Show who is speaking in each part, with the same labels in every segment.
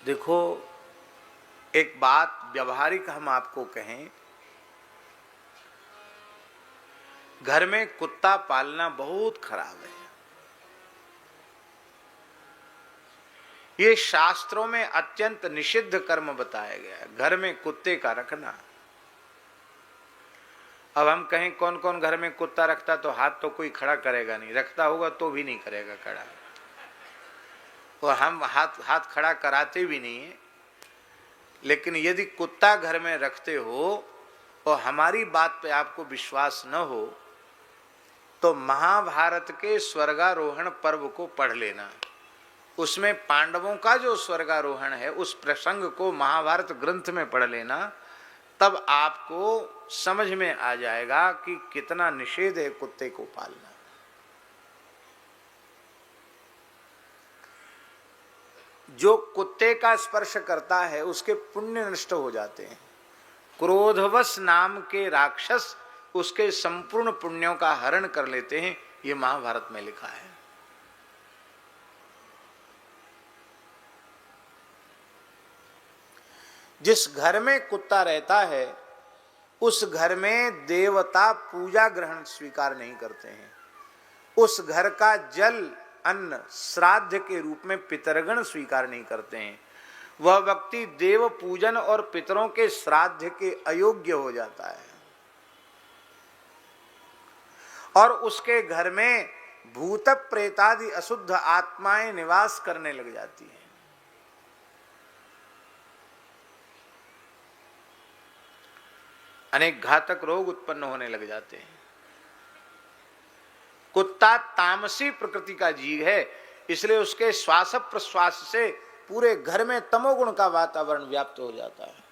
Speaker 1: देखो, एक बात व्यवहारिक हम आपको कहें, घर में कुत्ता पालना बहुत खराब है। ये शास्त्रों में अत्यंत निषिद्ध कर्म बताया गया है, घर में कुत्ते का रखना। अब हम कहें कौन कौन घर में कुत्ता रखता, तो हाथ तो कोई खड़ा करेगा नहीं, रखता होगा तो भी नहीं करेगा खड़ा, और हम हाथ खड़ा कराते भी नहीं है। लेकिन यदि कुत्ता घर में रखते हो और हमारी बात पे आपको विश्वास न हो, तो महाभारत के स्वर्गारोहण पर्व को पढ़ लेना। उसमें पांडवों का जो स्वर्गारोहण है उस प्रसंग को महाभारत ग्रंथ में पढ़ लेना, तब आपको समझ में आ जाएगा कि कितना निषेध है कुत्ते को पालना। जो कुत्ते का स्पर्श करता है उसके पुण्य नष्ट हो जाते हैं। क्रोधवश नाम के राक्षस उसके संपूर्ण पुण्यों का हरण कर लेते हैं, ये महाभारत में लिखा है। जिस घर में कुत्ता रहता है उस घर में देवता पूजा ग्रहण स्वीकार नहीं करते हैं। उस घर का जल अन्न श्राद्ध के रूप में पितरगण स्वीकार नहीं करते हैं। वह व्यक्ति देव पूजन और पितरों के श्राद्ध के अयोग्य हो जाता है, और उसके घर में भूत प्रेतादि अशुद्ध आत्माएं निवास करने लग जाती हैं। अनेक घातक रोग उत्पन्न होने लग जाते हैं। कुत्ता तामसी प्रकृति का जीव है, इसलिए उसके श्वास प्रश्वास से पूरे घर में तमोगुण का वातावरण व्याप्त हो जाता है।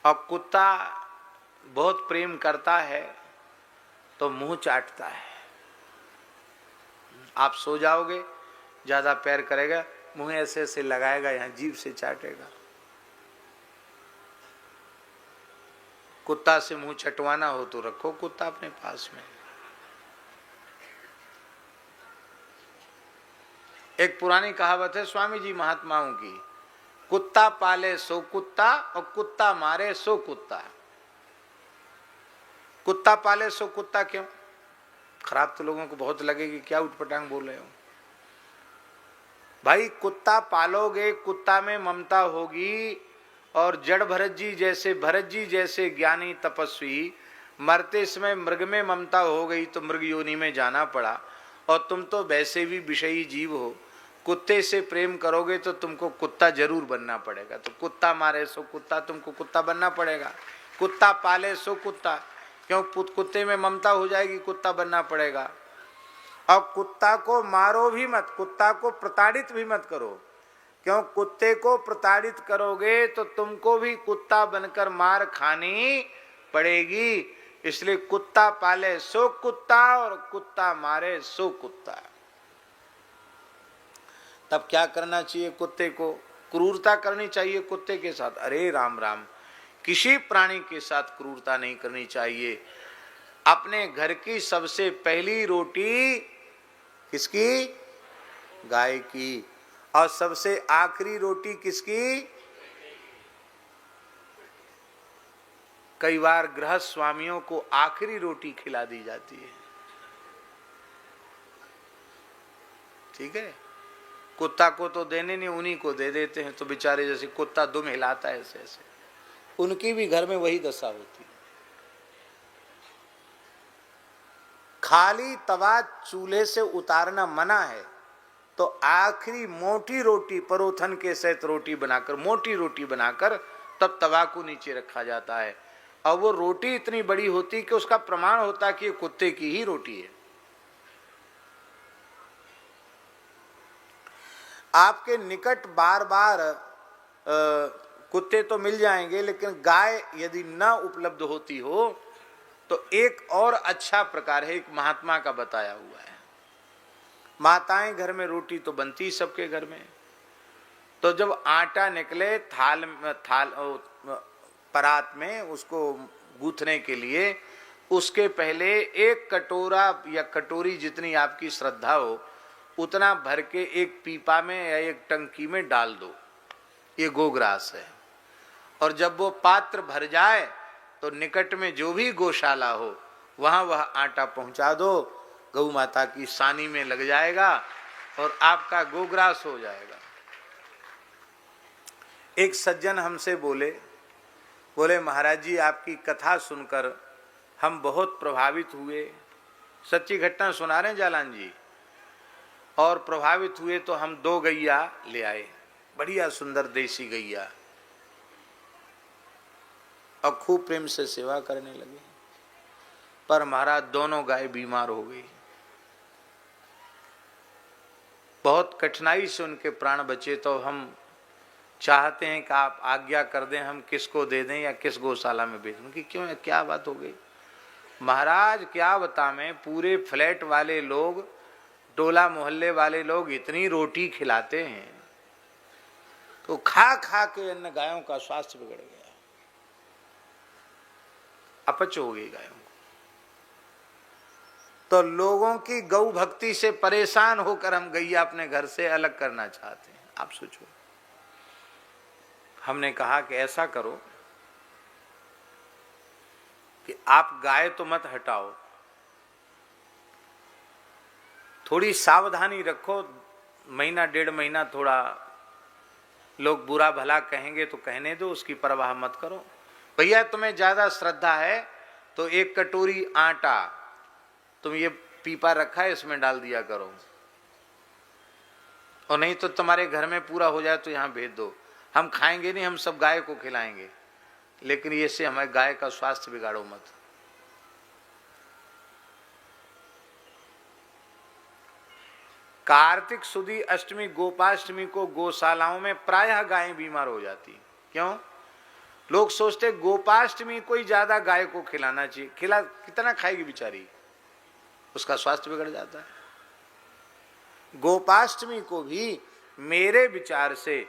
Speaker 1: और कुत्ता बहुत प्रेम करता है तो मुंह चाटता है। आप सो जाओगे, ज्यादा प्यार करेगा, मुंह ऐसे ऐसे लगाएगा, यहां जीभ से चाटेगा। कुत्ता से मुंह छटवाना हो तो रखो कुत्ता अपने पास में। एक पुरानी कहावत है स्वामी जी महात्माओं की, कुत्ता पाले सो कुत्ता और कुत्ता मारे सो कुत्ता। कुत्ता पाले सो कुत्ता क्यों? खराब तो लोगों को बहुत लगेगी, क्या उठपटांग बोल रहे हो भाई। कुत्ता पालोगे, कुत्ता में ममता होगी, और जड़ भरत जी जैसे ज्ञानी तपस्वी मरते समय मृग में ममता हो गई तो मृग योनि में जाना पड़ा। और तुम तो वैसे भी विषयी जीव हो, कुत्ते से प्रेम करोगे तो तुमको कुत्ता जरूर बनना पड़ेगा। तो कुत्ता मारे सो कुत्ता, तुमको कुत्ता बनना पड़ेगा। कुत्ता पाले सो कुत्ता, क्यों? कुत्ते में ममता हो जाएगी, कुत्ता बनना पड़ेगा। और कुत्ता को मारो भी मत, कुत्ता को प्रताड़ित भी मत करो, क्यों? कुत्ते को प्रताड़ित करोगे तो तुमको भी कुत्ता बनकर मार खानी पड़ेगी। इसलिए कुत्ता पाले सो कुत्ता और कुत्ता मारे सो कुत्ता। तब क्या करना चाहिए? कुत्ते को क्रूरता करनी चाहिए कुत्ते के साथ? अरे राम राम, किसी प्राणी के साथ क्रूरता नहीं करनी चाहिए। अपने घर की सबसे पहली रोटी किसकी? गाय की। और सबसे आखिरी रोटी किसकी? कई बार गृहस्थ स्वामियों को आखिरी रोटी खिला दी जाती है, ठीक है। कुत्ता को तो देने नहीं, उन्हीं को दे देते हैं। तो बेचारे जैसे कुत्ता दुम हिलाता है ऐसे ऐसे, उनकी भी घर में वही दशा होती है। खाली तवा चूल्हे से उतारना मना है, तो आखिरी मोटी रोटी परोथन के सहित रोटी बनाकर, मोटी रोटी बनाकर तब तवा को नीचे रखा जाता है। और वो रोटी इतनी बड़ी होती कि उसका प्रमाण होता कि ये कुत्ते की ही रोटी है। आपके निकट बार बार कुत्ते तो मिल जाएंगे, लेकिन गाय यदि न उपलब्ध होती हो तो एक और अच्छा प्रकार है, एक महात्मा का बताया हुआ है। माताएं घर में रोटी तो बनती सबके घर में, तो जब आटा निकले थाल परात में उसको गूंथने के लिए, उसके पहले एक कटोरा या कटोरी जितनी आपकी श्रद्धा हो उतना भर के एक पीपा में या एक टंकी में डाल दो। ये गोग्रास है। और जब वो पात्र भर जाए तो निकट में जो भी गौशाला हो वहां वह आटा पहुंचा दो, गौ माता की सानी में लग जाएगा और आपका गोग्रास हो जाएगा। एक सज्जन हमसे बोले महाराज जी आपकी कथा सुनकर हम बहुत प्रभावित हुए। सच्ची घटना सुना रहे जालान जी। और प्रभावित हुए तो हम 2 गैया ले आए, बढ़िया सुंदर देसी गैया, और खूब प्रेम से सेवा करने लगे। पर महाराज दोनों गाय बीमार हो गई। बहुत कठिनाई से उनके प्राण बचे। तो हम चाहते हैं कि आप आज्ञा कर दें, हम किसको दे दें या किस गौशाला में भेज दें। कि क्यों, क्या बात हो गई? महाराज क्या बता मैं, पूरे फ्लैट वाले लोग, टोला मोहल्ले वाले लोग इतनी रोटी खिलाते हैं तो खा खा के इन गायों का स्वास्थ्य बिगड़ गया, अपच हो गई गायों को। तो लोगों की गौ भक्ति से परेशान होकर हम गैया अपने घर से अलग करना चाहते हैं। आप सोचो। हमने कहा कि ऐसा करो कि आप गाय तो मत हटाओ, थोड़ी सावधानी रखो। महीना 1.5 महीना थोड़ा लोग बुरा भला कहेंगे तो कहने दो, उसकी परवाह मत करो। भैया तुम्हें ज्यादा श्रद्धा है तो 1 कटोरी आटा तुम ये पीपा रखा है इसमें डाल दिया करो, और नहीं तो तुम्हारे घर में पूरा हो जाए तो यहां भेज दो। हम खाएंगे नहीं, हम सब गाय को खिलाएंगे, लेकिन ये से हमारे गाय का स्वास्थ्य बिगाड़ो मत। कार्तिक सुदी अष्टमी गोपाष्टमी को गौशालाओं में प्रायः गायें बीमार हो जाती। क्यों? लोग सोचते गोपाष्टमी को ही ज्यादा गाय को खिलाना चाहिए। खिला कितना खाएगी बेचारी, उसका स्वास्थ्य बिगड़ जाता है। गोपाष्टमी को भी मेरे विचार से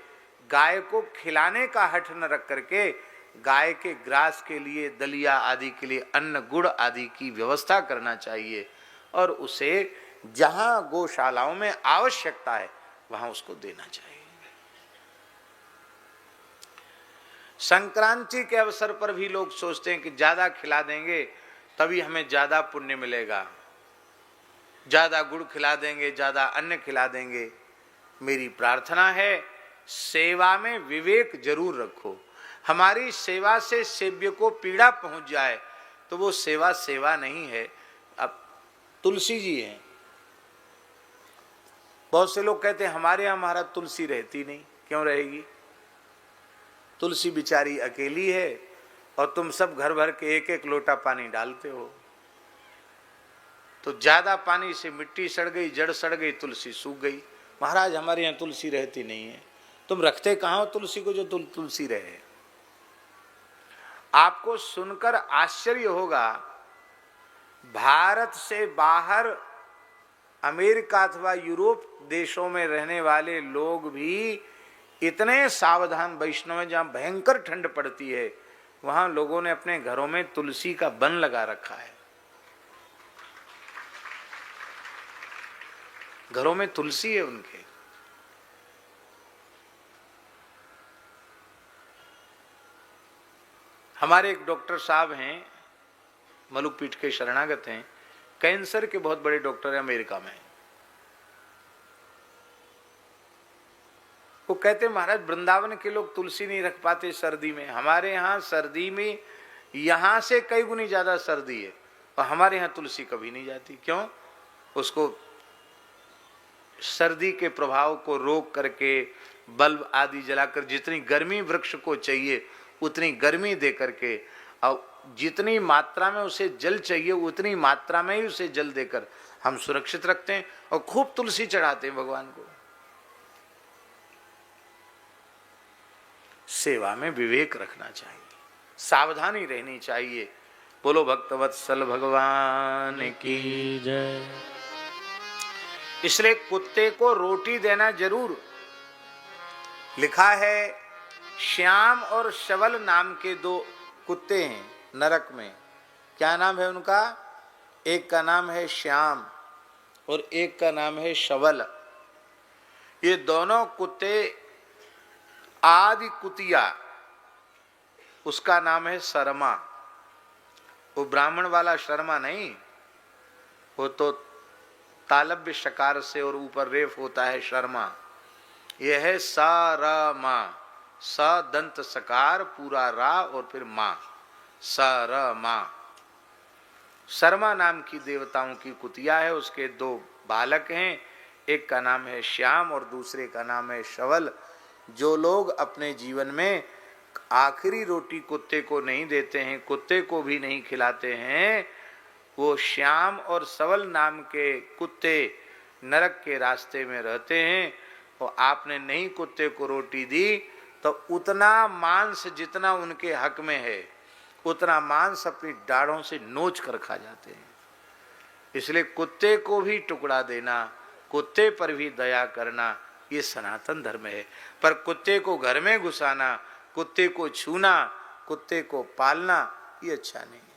Speaker 1: गाय को खिलाने का हठ न रख करके गाय के ग्रास के लिए, दलिया आदि के लिए अन्न गुड़ आदि की व्यवस्था करना चाहिए, और उसे जहां गौशालाओं में आवश्यकता है वहां उसको देना चाहिए। संक्रांति के अवसर पर भी लोग सोचते हैं कि ज्यादा खिला देंगे तभी हमें ज्यादा पुण्य मिलेगा, ज्यादा गुड़ खिला देंगे, ज्यादा अन्न खिला देंगे। मेरी प्रार्थना है सेवा में विवेक जरूर रखो। हमारी सेवा से सेव्य को पीड़ा पहुंच जाए तो वो सेवा सेवा नहीं है। अब तुलसी जी हैं, बहुत से लोग कहते हैं हमारे यहां महाराज तुलसी रहती नहीं। क्यों रहेगी? तुलसी बिचारी अकेली है और तुम सब घर भर के 1-1 लोटा पानी डालते हो, तो ज्यादा पानी से मिट्टी सड़ गई, जड़ सड़ गई, तुलसी सूख गई। महाराज हमारे यहाँ तुलसी रहती नहीं है। तुम रखते कहाँ हो तुलसी को जो तुलसी रहे? आपको सुनकर आश्चर्य होगा, भारत से बाहर अमेरिका अथवा यूरोप देशों में रहने वाले लोग भी इतने सावधान वैष्णव हैं। जहां भयंकर ठंड पड़ती है वहां लोगों ने अपने घरों में तुलसी का वन लगा रखा है। घरों में तुलसी है उनके। हमारे एक डॉक्टर साहब हैं, मलुकपीठ के शरणागत हैं, कैंसर के बहुत बड़े डॉक्टर हैं अमेरिका में। वो कहते महाराज वृंदावन के लोग तुलसी नहीं रख पाते सर्दी में, हमारे यहाँ सर्दी में यहाँ से कई गुनी ज्यादा सर्दी है और हमारे यहाँ तुलसी कभी नहीं जाती। क्यों? उसको सर्दी के प्रभाव को रोक करके बल्ब आदि जलाकर जितनी गर्मी वृक्ष को चाहिए उतनी गर्मी दे करके, और जितनी मात्रा में उसे जल चाहिए उतनी मात्रा में ही उसे जल देकर हम सुरक्षित रखते हैं और खूब तुलसी चढ़ाते हैं भगवान को। सेवा में विवेक रखना चाहिए, सावधानी रहनी चाहिए। बोलो भक्तवत्सल भगवान की जय। इसलिए कुत्ते को रोटी देना जरूर। लिखा है श्याम और शवल नाम के 2 कुत्ते हैं नरक में, क्या नाम है उनका? एक का नाम है श्याम और एक का नाम है शवल। ये दोनों कुत्ते आदि कुतिया, उसका नाम है शर्मा। वो ब्राह्मण वाला शर्मा नहीं, वो तो तालब्य शकार से और ऊपर रेफ होता है शर्मा। यह है सरमा, स दंत सकार पूरा रा और फिर मां, सरमा। शर्मा नाम की देवताओं की कुतिया है, उसके दो बालक हैं, एक का नाम है श्याम और दूसरे का नाम है शवल। जो लोग अपने जीवन में आखिरी रोटी कुत्ते को नहीं देते हैं, कुत्ते को भी नहीं खिलाते हैं, वो श्याम और शवल नाम के कुत्ते नरक के रास्ते में रहते हैं। और आपने नहीं कुत्ते को रोटी दी तो उतना मांस जितना उनके हक में है, उतना मांस अपनी दाढ़ों से नोच कर खा जाते हैं। इसलिए कुत्ते को भी टुकड़ा देना, कुत्ते पर भी दया करना, ये सनातन धर्म है। पर कुत्ते को घर में घुसाना, कुत्ते को छूना, कुत्ते को पालना, ये अच्छा नहीं है।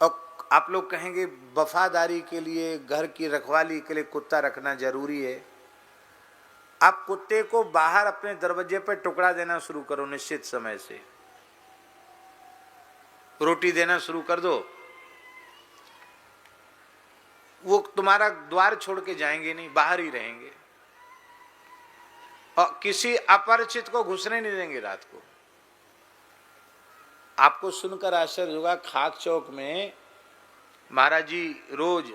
Speaker 1: और आप लोग कहेंगे वफादारी के लिए, घर की रखवाली के लिए कुत्ता रखना जरूरी है। आप कुत्ते को बाहर अपने दरवाजे पर टुकड़ा देना शुरू करो, निश्चित समय से रोटी देना शुरू कर दो, वो तुम्हारा द्वार छोड़ के जाएंगे नहीं, बाहर ही रहेंगे और किसी अपरिचित को घुसने नहीं देंगे रात को। आपको सुनकर आश्चर्य होगा, खाक चौक में महाराज जी रोज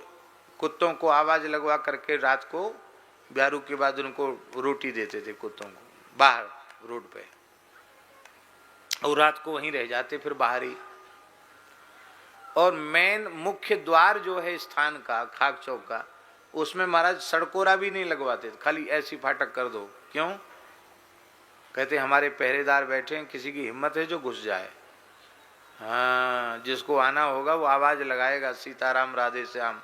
Speaker 1: कुत्तों को आवाज लगवा करके रात को ब्यारू के बाद उनको रोटी देते थे, कुत्तों को बाहर रोड पे, और रात को वहीं रह जाते फिर बाहर ही। और मेन मुख्य द्वार जो है स्थान का, खाक चौक का, उसमें महाराज सड़कोरा भी नहीं लगवाते, खाली ऐसी फाटक कर दो। क्यों? कहते हमारे पहरेदार बैठे हैं, किसी की हिम्मत है जो घुस जाए। हाँ, जिसको आना होगा वो आवाज लगाएगा सीताराम राधे श्याम,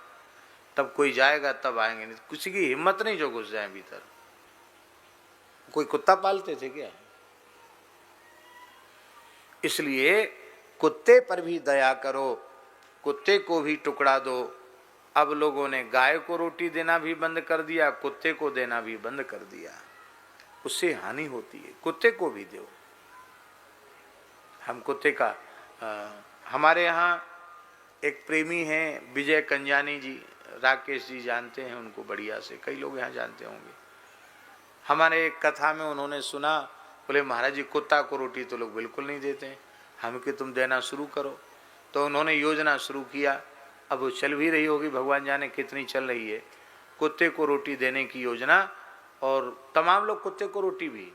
Speaker 1: तब कोई जाएगा, तब आएंगे, नहीं किसी की हिम्मत नहीं जो घुस जाए भीतर। कोई कुत्ता पालते थे क्या? इसलिए कुत्ते पर भी दया करो, कुत्ते को भी टुकड़ा दो। अब लोगों ने गाय को रोटी देना भी बंद कर दिया, कुत्ते को देना भी बंद कर दिया, उससे हानि होती है। कुत्ते को भी दो। हम कुत्ते का हमारे यहाँ एक प्रेमी हैं विजय कंजानी जी, राकेश जी जानते हैं उनको बढ़िया से, कई लोग यहाँ जानते होंगे। हमारे एक कथा में उन्होंने सुना, बोले महाराज जी कुत्ता को रोटी तो लोग बिल्कुल नहीं देते हैं, हम कि तुम देना शुरू करो। तो उन्होंने योजना शुरू किया, अब वो चल भी रही होगी, भगवान जाने कितनी चल रही है, कुत्ते को रोटी देने की योजना। और तमाम लोग कुत्ते को रोटी भी।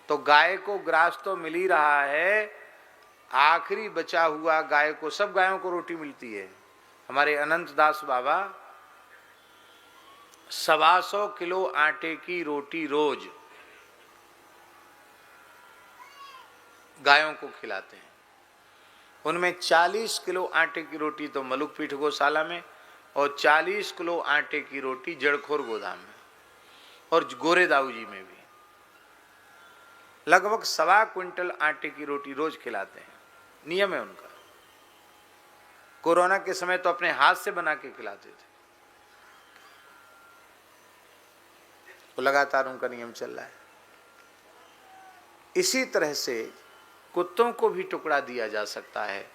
Speaker 1: तो गाय को ग्रास तो मिल ही रहा है, आखिरी बचा हुआ गाय को, सब गायों को रोटी मिलती है। हमारे अनंत दास बाबा 125 किलो आटे की रोटी रोज गायों को खिलाते हैं। उनमें 40 किलो आटे की रोटी तो मलुकपीठ गौशाला में और 40 किलो आटे की रोटी जड़खोर गोदाम में और गोरे दाऊ जी में भी। लगभग 1.25 क्विंटल आटे की रोटी रोज खिलाते हैं, नियम है उनका। कोरोना के समय तो अपने हाथ से बना के खिलाते थे, तो लगातार उनका नियम चल रहा है। इसी तरह से कुत्तों को भी टुकड़ा दिया जा सकता है।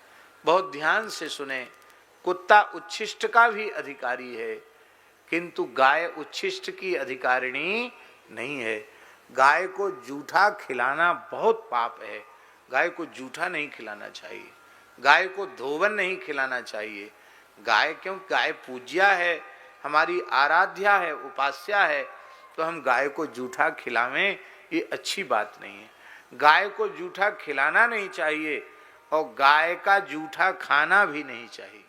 Speaker 1: बहुत ध्यान से सुने, कुत्ता उच्छिष्ट का भी अधिकारी है, किंतु गाय उच्छिष्ट की अधिकारिणी नहीं है। गाय को जूठा खिलाना बहुत पाप है, गाय को जूठा नहीं खिलाना चाहिए, गाय को धोवन नहीं खिलाना चाहिए। गाय क्यों? गाय पूज्या है, हमारी आराध्या है, उपास्या है, तो हम गाय को जूठा खिलावें ये अच्छी बात नहीं है। गाय को जूठा खिलाना नहीं चाहिए और गाय का जूठा खाना भी नहीं चाहिए।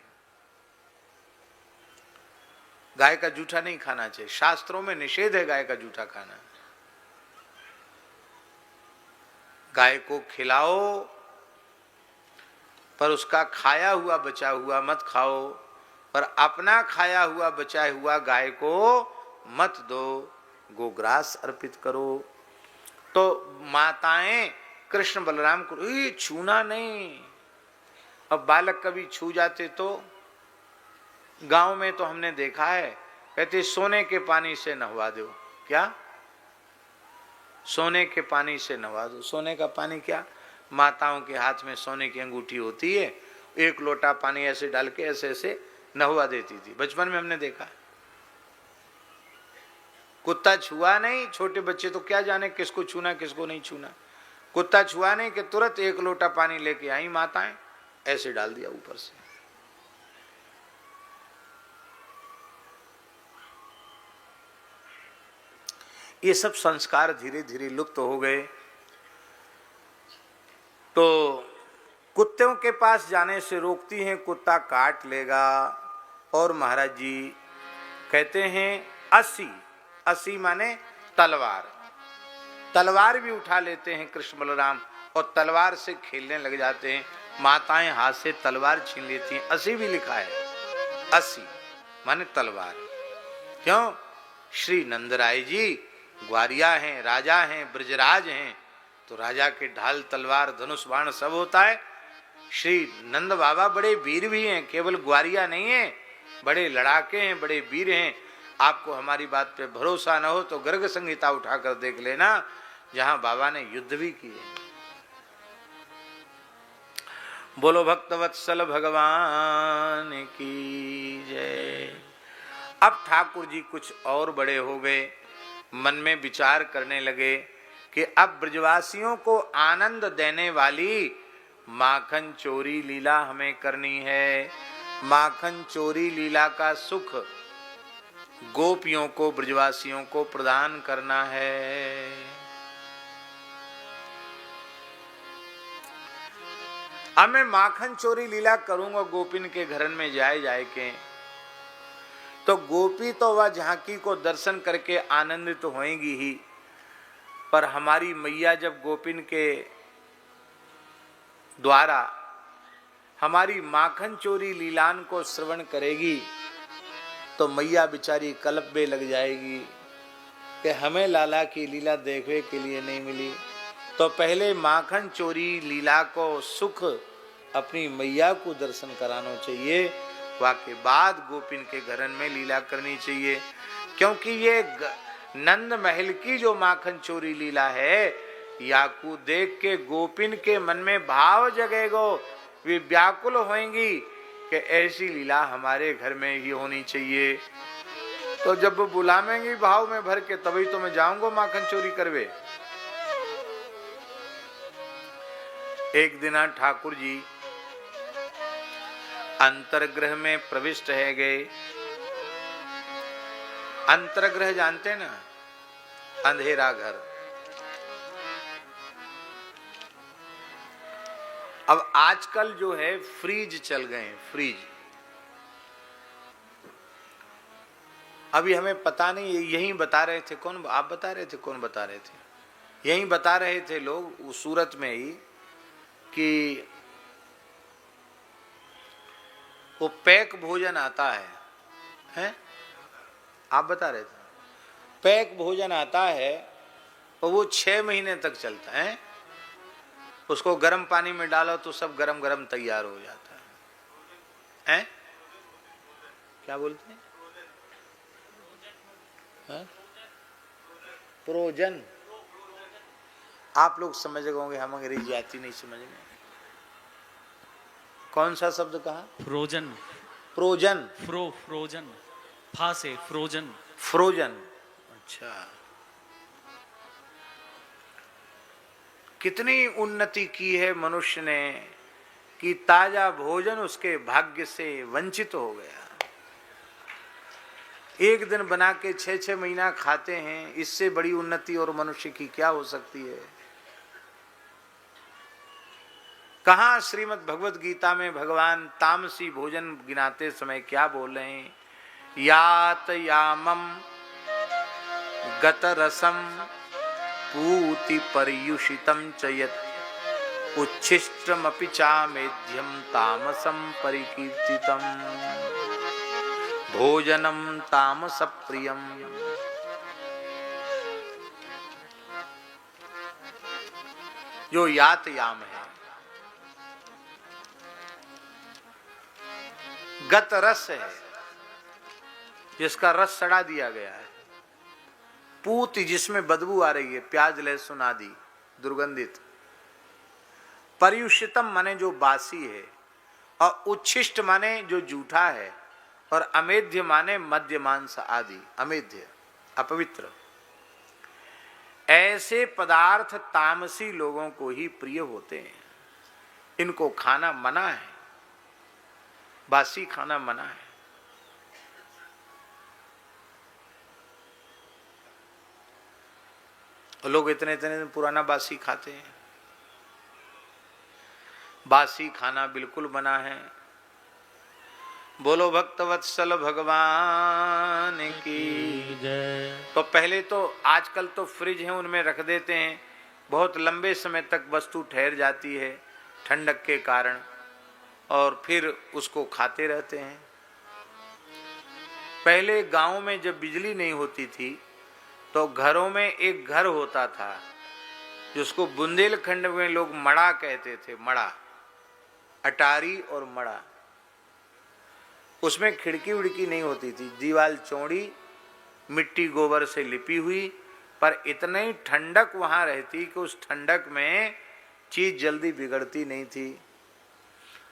Speaker 1: गाय का जूठा नहीं खाना चाहिए, शास्त्रों में निषेध है गाय का जूठा खाना। गाय को खिलाओ पर उसका खाया हुआ बचा हुआ मत खाओ, पर अपना खाया हुआ बचा हुआ गाय को मत दो, गोग्रास अर्पित करो। तो माताएं कृष्ण बलराम को छूना नहीं। अब बालक कभी छू जाते तो, गांव में तो हमने देखा है, कहते सोने के पानी से नहवा दो। क्या? सोने के पानी से नहवा दो। सोने का पानी क्या? माताओं के हाथ में सोने की अंगूठी होती है, एक लोटा पानी ऐसे डाल के ऐसे ऐसे नहवा देती थी, बचपन में हमने देखा। कुत्ता छुआ नहीं, छोटे बच्चे तो क्या जाने किसको छूना किसको नहीं छूना। कुत्ता छुआ नहीं कि तुरंत एक लोटा पानी लेके आई माताएं, ऐसे डाल दिया ऊपर से। ये सब संस्कार धीरे धीरे लुप्त हो गए। तो कुत्तों के पास जाने से रोकती हैं, कुत्ता काट लेगा। और महाराज जी कहते हैं अस्सी, अस्सी माने तलवार, तलवार भी उठा लेते हैं कृष्ण बलराम और तलवार से खेलने लग जाते हैं। माताएं हाथ से तलवार छीन लेती हैं। अस्सी भी लिखा है, अस्सी माने तलवार। क्यों? श्री नंदराय जी ग्वारिया हैं, राजा हैं, ब्रजराज हैं, तो राजा के ढाल तलवार धनुष बाण सब होता है। श्री नंद बाबा बड़े वीर भी हैं, केवल ग्वारिया नहीं है, बड़े लड़ाके हैं, बड़े वीर हैं। आपको हमारी बात पे भरोसा न हो तो गर्ग संहिता उठाकर देख लेना, जहां बाबा ने युद्ध भी किए। बोलो भक्तवत्सल भगवान की जय। अब ठाकुर जी कुछ और बड़े हो गए, मन में विचार करने लगे कि अब ब्रजवासियों को आनंद देने वाली माखन चोरी लीला हमें करनी है। माखन चोरी लीला का सुख गोपियों को, ब्रजवासियों को प्रदान करना है। अब मैं माखन चोरी लीला करूंगा गोपिन के घर में जाए के, तो गोपी तो वह झांकी को दर्शन करके आनंदित तो होएंगी ही, पर हमारी मैया जब गोपिन के द्वारा हमारी माखन चोरी लीलान को श्रवण करेगी तो मैया बिचारी कल्प में लग जाएगी कि हमें लाला की लीला देखने के लिए नहीं मिली। तो पहले माखन चोरी लीला को सुख अपनी मैया को दर्शन कराना चाहिए, वाके बाद गोपिन के घरन में लीला करनी चाहिए। क्योंकि ये नंद महल की जो माखन चोरी लीला है, याकू देख के गोपिन के मन में भाव जगेगो, वे व्याकुल होंगी कि ऐसी लीला हमारे घर में ही होनी चाहिए। तो जब वो बुलावेंगी भाव में भर के, तभी तो मैं जाऊंगा माखन चोरी करवे। एक दिन ठाकुर जी अंतर्गृह में प्रविष्ट है गए। अंतर्गृह जानते ना, अंधेरा घर। अब आजकल जो है फ्रीज चल गए हैं, फ्रीज। अभी हमें पता नहीं, यही बता रहे थे, कौन आप बता रहे थे, कौन बता रहे थे, यही बता रहे थे लोग सूरत में ही कि वो पैक भोजन आता है, हैं? आप बता रहे थे पैक भोजन आता है और वो 6 महीने तक चलता है। उसको गर्म पानी में डालो तो सब गरम गरम तैयार हो जाता है, हैं? क्या बोलते हैं? प्रोजन। आप लोग समझ गए होंगे, हम अंग्रेजी आती नहीं समझ में। कौन सा शब्द कहा?
Speaker 2: फ्रोजन।
Speaker 1: प्रोजन।
Speaker 2: फ्रोजन, फा से फ्रोजन।
Speaker 1: फ्रोजन, अच्छा। कितनी उन्नति की है मनुष्य ने कि ताजा भोजन उसके भाग्य से वंचित हो गया। एक दिन बना के 6-6 महीना खाते हैं, इससे बड़ी उन्नति और मनुष्य की क्या हो सकती है। कहाँ श्रीमद् भगवत गीता में भगवान तामसी भोजन गिनाते समय क्या बोल रहे हैं? यात यामम गत रसम पूति पर्युषितम चयत उच्छिष्टमपि चामेध्यम तामसम परिकीर्तितम भोजनम तामस प्रियम। जो यातयाम है। गत रस है, जिसका रस सड़ा दिया गया है। पूत जिसमें बदबू आ रही है, प्याज लहसुन आदि दुर्गंधित। पर्युषितम माने जो बासी है, और उच्छिष्ट माने जो जूठा है, और अमेध्य माने मद्य मांस आदि। अमेध्य अपवित्र। ऐसे पदार्थ तामसी लोगों को ही प्रिय होते हैं। इनको खाना मना है, बासी खाना मना है। लोग इतने इतने पुराना बासी खाते हैं। बासी खाना बिल्कुल मना है। बोलो भक्तवत्सल भगवान की
Speaker 2: जय।
Speaker 1: तो पहले तो आजकल तो फ्रिज है, उनमें रख देते हैं, बहुत लंबे समय तक वस्तु ठहर जाती है ठंडक के कारण, और फिर उसको खाते रहते हैं। पहले गांव में जब बिजली नहीं होती थी तो घरों में एक घर होता था जिसको बुंदेलखंड में लोग मड़ा कहते थे। मड़ा, अटारी और मड़ा। उसमें खिड़की उड़की नहीं होती थी, दीवार चौड़ी, मिट्टी गोबर से लिपी हुई, पर इतनी ठंडक वहां रहती कि उस ठंडक में चीज जल्दी बिगड़ती नहीं थी।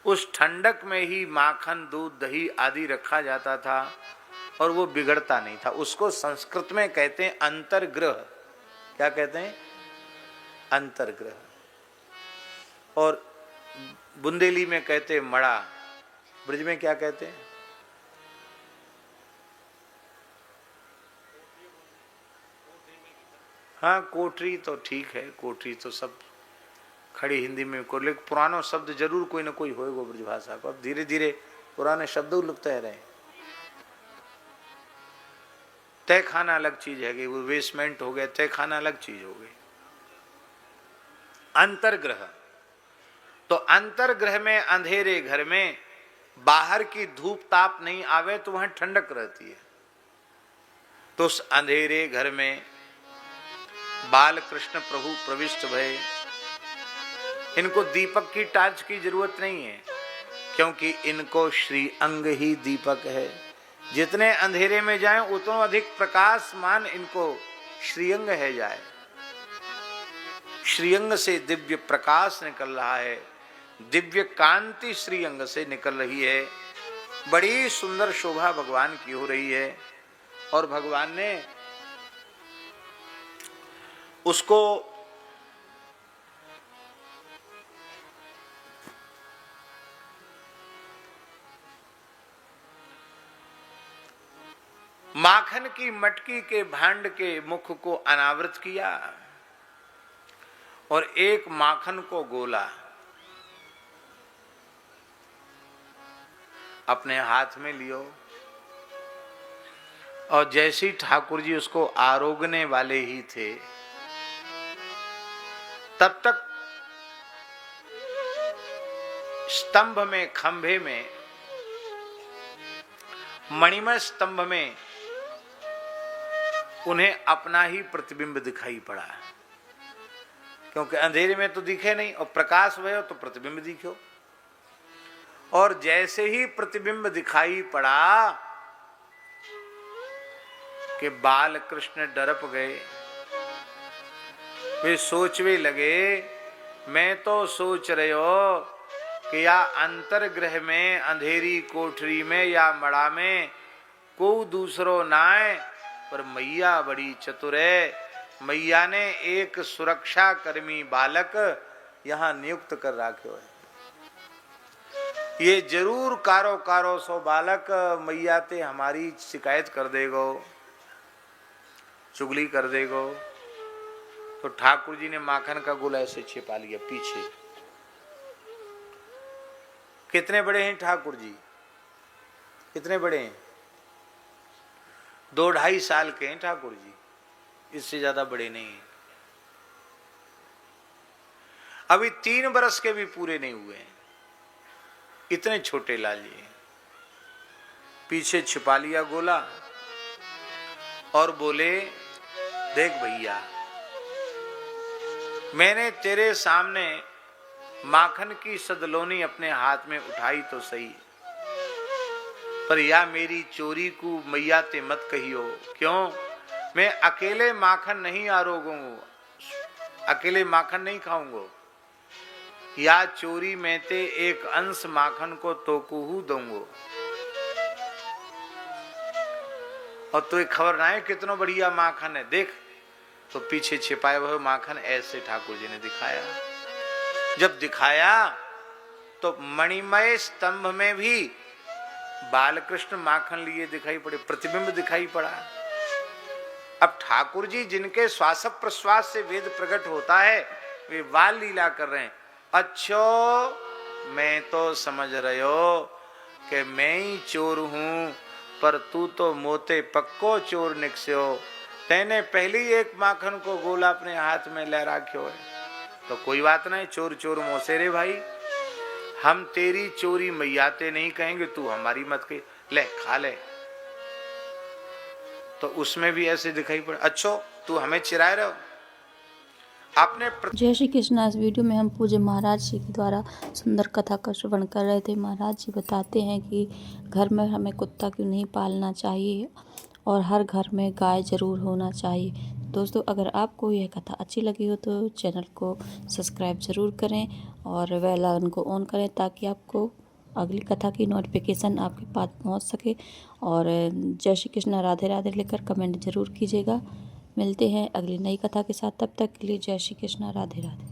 Speaker 1: उस ठंडक में ही माखन, दूध, दही आदि रखा जाता था और वो बिगड़ता नहीं था। उसको संस्कृत में कहते हैं अंतर्ग्रह। क्या कहते हैं? अंतर्ग्रह। और बुंदेली में कहते हैं मड़ा। ब्रज में क्या कहते हैं? हाँ, कोठरी तो ठीक है, कोठरी तो सब खड़ी हिंदी में को, लेकिन पुराना शब्द जरूर कोई ना कोई होएगा ब्रज भाषा को। अब धीरे धीरे पुराने शब्द लुप्त रह रहे हैं। तय खाना अलग चीज है कि वो बेसमेंट हो गया, तय खाना अलग चीज हो गई। अंतर्ग्रह, तो अंतर्ग्रह में अंधेरे घर में बाहर की धूप ताप नहीं आवे तो वहां ठंडक रहती है। तो उस अंधेरे घर में बाल कृष्ण प्रभु प्रविष्ट भये। इनको दीपक की टार्च की जरूरत नहीं है, क्योंकि इनको श्री अंग ही दीपक है। जितने अंधेरे में जाएं उतना अधिक प्रकाशमान इनको श्रीअंग है जाए। श्रीअंग से दिव्य प्रकाश निकल रहा है, दिव्य कांति श्रीअंग से निकल रही है। बड़ी सुंदर शोभा भगवान की हो रही है। और भगवान ने उसको माखन की मटकी के भांड के मुख को अनावृत किया और एक माखन को गोला अपने हाथ में लियो। और जैसे ही ठाकुर जी उसको आरोगने वाले ही थे, तब तक स्तंभ में, खंभे में, मणिमय स्तंभ में उन्हें अपना ही प्रतिबिंब दिखाई पड़ा। क्योंकि अंधेरे में तो दिखे नहीं, और प्रकाश भयो तो प्रतिबिंब दिखो। और जैसे ही प्रतिबिंब दिखाई पड़ा कि बाल कृष्ण डरप गए। वे सोचवे लगे, मैं तो सोच रहे हो कि या अंतर्ग्रह में, अंधेरी कोठरी में या मड़ा में को दूसरो नाय, पर मैया बड़ी चतुर है। मैया ने एक सुरक्षा कर्मी बालक यहां नियुक्त कर रखो है। ये जरूर कारो कारो सो बालक मैया ते हमारी शिकायत कर देगो, चुगली कर देगो। तो ठाकुर जी ने माखन का गोला ऐसे छिपा लिया पीछे। कितने बड़े हैं ठाकुर जी? कितने बड़े हैं? 2-2.5 साल के हैं ठाकुर जी, इससे ज्यादा बड़े नहीं हैं। अभी 3 बरस के भी पूरे नहीं हुए हैं, इतने छोटे लाल जी। पीछे छिपा लिया गोला और बोले, देख भैया, मैंने तेरे सामने माखन की सदलोनी अपने हाथ में उठाई तो सही, पर या मेरी चोरी को मैया ते मत कहियो। क्यों? मैं अकेले माखन नहीं आरोगूंगा, अकेले माखन नहीं खाऊंगा। या चोरी में ते एक अंश माखन को तोकुहू दूंगो। और तुझे खबर ना है कितना बढ़िया माखन है, देख। तो पीछे छिपाए हुए माखन ऐसे ठाकुर जी ने दिखाया। जब दिखाया तो मणिमय स्तंभ में भी बालकृष्ण माखन लिए दिखाई पड़े, प्रतिबिंब दिखाई पड़ा। अब ठाकुर जी जिनके श्वास प्रश्वास से वेद प्रकट होता है, वे बाल लीला कर रहे हैं। अच्छो मैं तो समझ रहे हो कि मैं ही चोर हूं, पर तू तो मोते पक्को चोर निकस्यो। तेने पहली एक माखन को गोला अपने हाथ में ले रखो है, तो कोई बात नहीं, चोर चोर मोसे रे भाई। हम तेरी चोरी मैयाते नहीं कहेंगे, तू हमारी मत कही, ले खा ले। तो उसमें भी ऐसे दिखाई पड़ा। अच्छो तू हमें चिराए रहो आपने
Speaker 3: जय श्री कृष्ण। इस वीडियो में हम पूज्य महाराज जी के द्वारा सुंदर कथा का श्रवण कर रहे थे। महाराज जी बताते हैं कि घर में हमें कुत्ता क्यों नहीं पालना चाहिए और हर घर में गाय जरूर होना चाहिए। दोस्तों, अगर आपको यह कथा अच्छी लगी हो तो चैनल को सब्सक्राइब ज़रूर करें और बेल आइकन को ऑन करें, ताकि आपको अगली कथा की नोटिफिकेशन आपके पास पहुंच सके। और जय श्री कृष्ण, राधे राधे लिखकर कमेंट ज़रूर कीजिएगा। मिलते हैं अगली नई कथा के साथ, तब तक के लिए जय श्री कृष्ण, राधे राधे।